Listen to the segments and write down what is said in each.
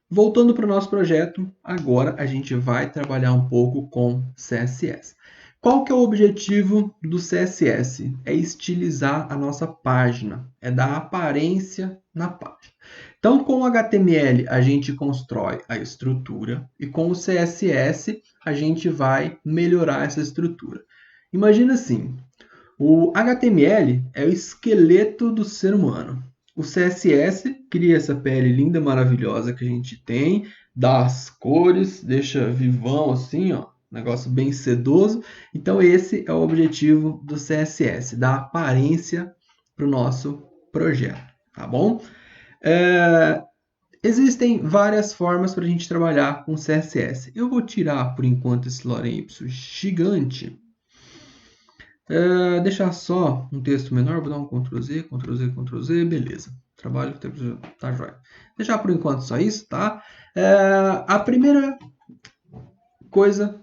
Voltando para o nosso projeto, agora a gente vai trabalhar um pouco com CSS. Qual que é o objetivo do CSS? É estilizar a nossa página, é dar aparência na página. Então, com o HTML, a gente constrói a estrutura e com o CSS, a gente vai melhorar essa estrutura. Imagina assim, o HTML é o esqueleto do ser humano. O CSS cria essa pele linda, maravilhosa que a gente tem, dá as cores, deixa vivão assim, ó, negócio bem sedoso. Então esse é o objetivo do CSS, dar aparência para o nosso projeto, tá bom? Existem várias formas para a gente trabalhar com CSS. Eu vou tirar por enquanto esse lorem ipsum gigante. Deixar só um texto menor, vou dar um Ctrl Z, Ctrl Z, Ctrl Z, beleza. Trabalho tá jóia. Deixar por enquanto só isso, tá? A primeira coisa,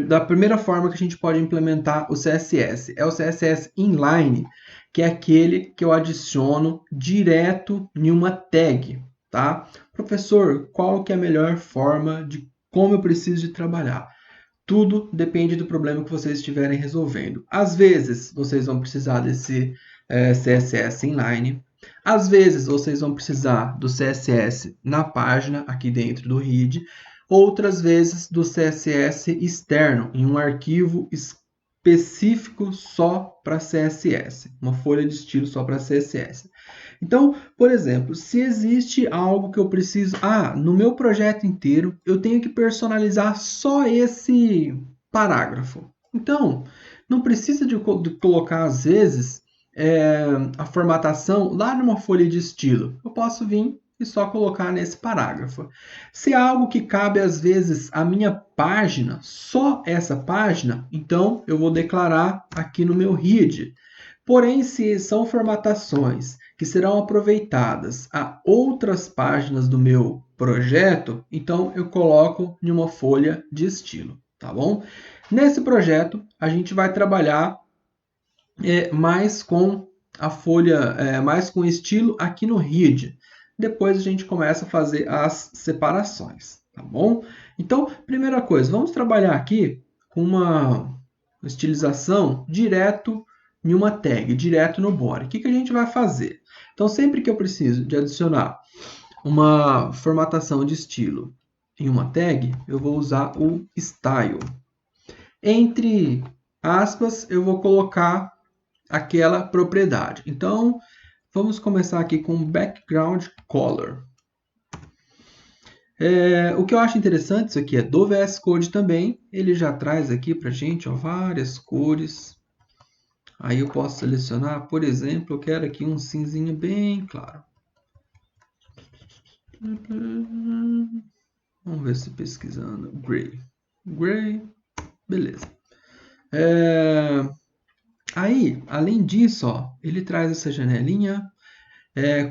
da primeira forma que a gente pode implementar o CSS é o CSS inline, que é aquele que eu adiciono direto em uma tag, tá? Professor, qual que é a melhor forma de como eu preciso de trabalhar? Tudo depende do problema que vocês estiverem resolvendo. Às vezes, vocês vão precisar desse CSS inline. Às vezes, vocês vão precisar do CSS na página, aqui dentro do read. Outras vezes, do CSS externo, em um arquivo específico só para CSS. Uma folha de estilo só para CSS. Então, por exemplo, se existe algo que eu preciso... no meu projeto inteiro, eu tenho que personalizar só esse parágrafo. Então, não precisa de colocar, às vezes, a formatação lá numa folha de estilo. Eu posso vir e só colocar nesse parágrafo. Se é algo que cabe, às vezes, a minha página, só essa página, então eu vou declarar aqui no meu read. Porém, se são formatações que serão aproveitadas a outras páginas do meu projeto, então eu coloco em uma folha de estilo, tá bom? Nesse projeto, a gente vai trabalhar mais com a folha, mais com estilo aqui no read. Depois a gente começa a fazer as separações, tá bom? Então, primeira coisa, vamos trabalhar aqui com uma estilização direto em uma tag, direto no body. O que a gente vai fazer? Então, sempre que eu preciso de adicionar uma formatação de estilo em uma tag, eu vou usar o style. Entre aspas, eu vou colocar aquela propriedade. Então, vamos começar aqui com background color. O que eu acho interessante, isso aqui é do VS Code também. Ele já traz aqui para a gente várias cores. Aí eu posso selecionar, por exemplo, eu quero aqui um cinzinho bem claro. Vamos ver se pesquisando. Gray. Gray. Beleza. Aí, além disso, ó, ele traz essa janelinha.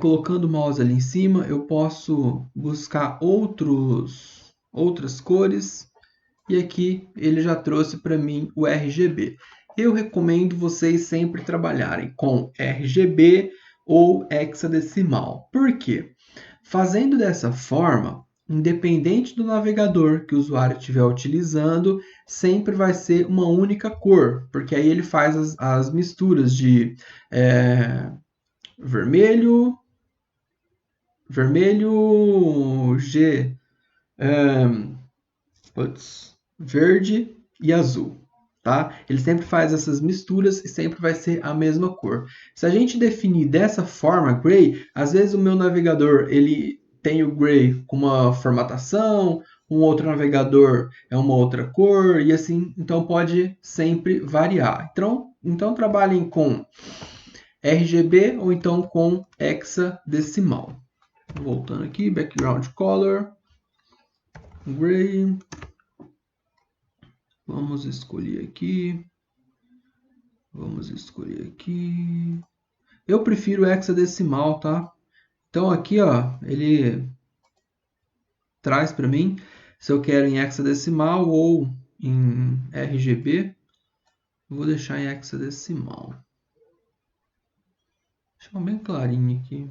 Colocando o mouse ali em cima, eu posso buscar outras cores. E aqui ele já trouxe para mim o RGB. Eu recomendo vocês sempre trabalharem com RGB ou hexadecimal. Por quê? Fazendo dessa forma, independente do navegador que o usuário estiver utilizando, sempre vai ser uma única cor, porque aí ele faz as misturas de vermelho, G, verde e azul. Tá? Ele sempre faz essas misturas e sempre vai ser a mesma cor. Se a gente definir dessa forma, gray, às vezes o meu navegador ele tem o gray com uma formatação, um outro navegador é uma outra cor e assim, então pode sempre variar. Então trabalhem com RGB ou então com hexadecimal. Voltando aqui, background color, gray. Vamos escolher aqui. Eu prefiro hexadecimal, tá? Então aqui, ó, ele traz para mim se eu quero em hexadecimal ou em RGB. Vou deixar em hexadecimal. Deixa bem clarinho aqui.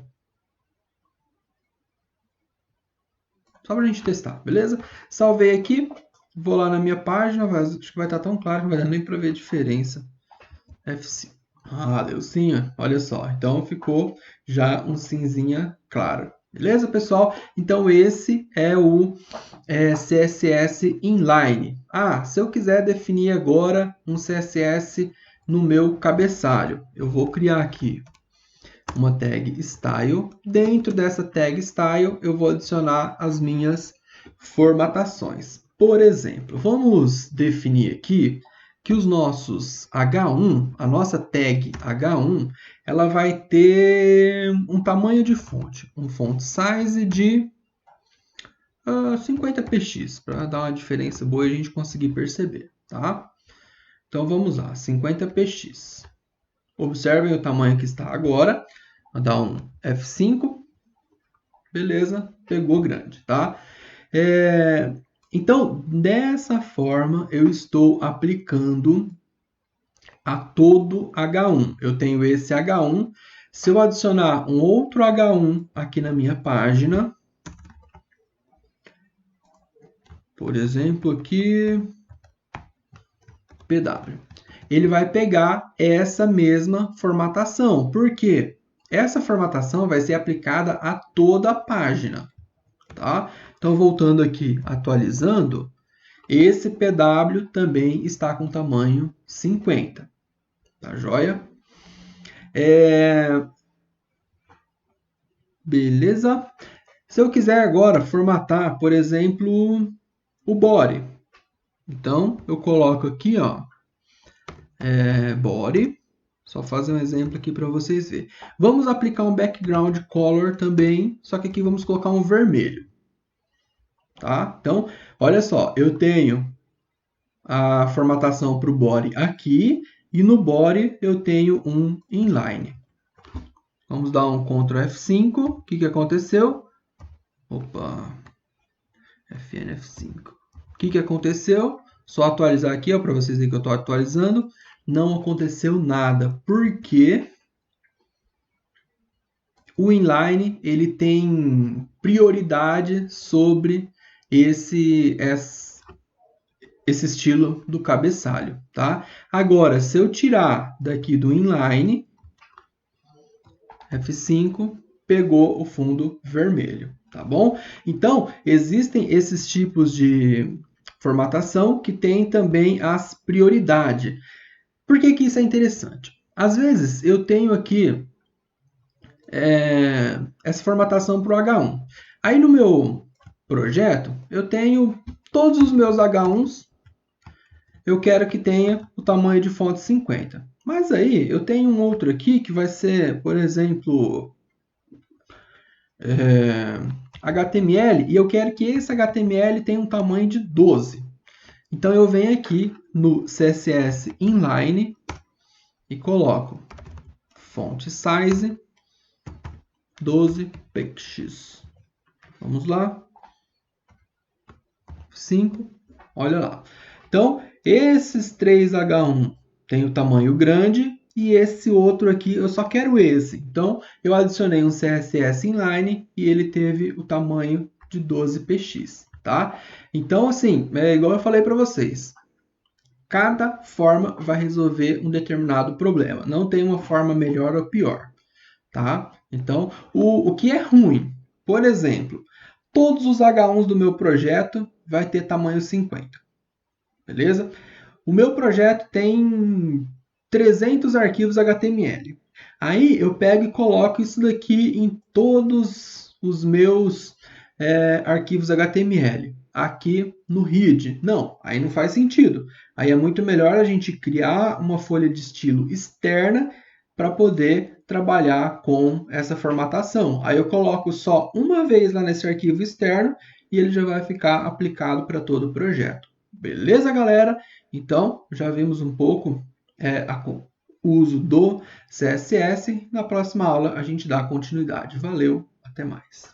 Só para a gente testar, beleza? Salvei aqui, vou lá na minha página, acho que vai estar tão claro que não vai dar nem para ver a diferença. F5. Ah, deu sim, olha só. Então ficou já um cinzinha claro. Beleza, pessoal? Então esse é o CSS inline. Ah, se eu quiser definir agora um CSS no meu cabeçalho, eu vou criar aqui uma tag style. Dentro dessa tag style, eu vou adicionar as minhas formatações. Por exemplo, vamos definir aqui que os nossos H1, a nossa tag H1, ela vai ter um tamanho de fonte, um font size de 50 px, para dar uma diferença boa e a gente conseguir perceber, tá? Então vamos lá, 50 px. Observem o tamanho que está agora. Vou dar um F5. Beleza, pegou grande, tá? Então, dessa forma, eu estou aplicando a todo H1. Eu tenho esse H1. Se eu adicionar um outro H1 aqui na minha página, por exemplo, aqui, PW, ele vai pegar essa mesma formatação. Por quê? Essa formatação vai ser aplicada a toda a página, tá? Então, voltando aqui, atualizando, esse PW também está com tamanho 50, tá joia? Beleza? Se eu quiser agora formatar, por exemplo, o body, então eu coloco aqui, ó, body. Só fazer um exemplo aqui para vocês verem. Vamos aplicar um background color também, só que aqui vamos colocar um vermelho. Tá? Então, olha só, eu tenho a formatação para o body aqui, e no body eu tenho um inline. Vamos dar um Ctrl F5. O que aconteceu? Opa! FN F5. O que aconteceu? Só atualizar aqui para vocês verem que eu estou atualizando. Não aconteceu nada, porque o inline ele tem prioridade sobre esse estilo do cabeçalho, tá? Agora, se eu tirar daqui do inline, F5, pegou o fundo vermelho, tá bom? Então, existem esses tipos de formatação que tem também as prioridades. Por que isso é interessante? Às vezes, eu tenho aqui essa formatação para o H1. Aí, no meu projeto, eu tenho todos os meus H1s, eu quero que tenha o tamanho de fonte 50. Mas aí, eu tenho um outro aqui que vai ser, por exemplo, HTML, e eu quero que esse HTML tenha um tamanho de 12. Então, eu venho aqui no CSS inline e coloco font size 12 px. Vamos lá. 5. Olha lá. Então, esses 3 H1 tem o tamanho grande e esse outro aqui eu só quero esse. Então, eu adicionei um CSS inline e ele teve o tamanho de 12 px, tá? Então, assim, igual eu falei para vocês, cada forma vai resolver um determinado problema. Não tem uma forma melhor ou pior, tá? Então, o que é ruim? Por exemplo, todos os H1s do meu projeto vai ter tamanho 50. Beleza? O meu projeto tem 300 arquivos HTML. Aí eu pego e coloco isso daqui em todos os meus arquivos HTML. Aqui no head. Não, aí não faz sentido. Aí é muito melhor a gente criar uma folha de estilo externa para poder trabalhar com essa formatação. Aí eu coloco só uma vez lá nesse arquivo externo e ele já vai ficar aplicado para todo o projeto. Beleza, galera? Então, já vimos um pouco o uso do CSS. Na próxima aula, a gente dá continuidade. Valeu, até mais.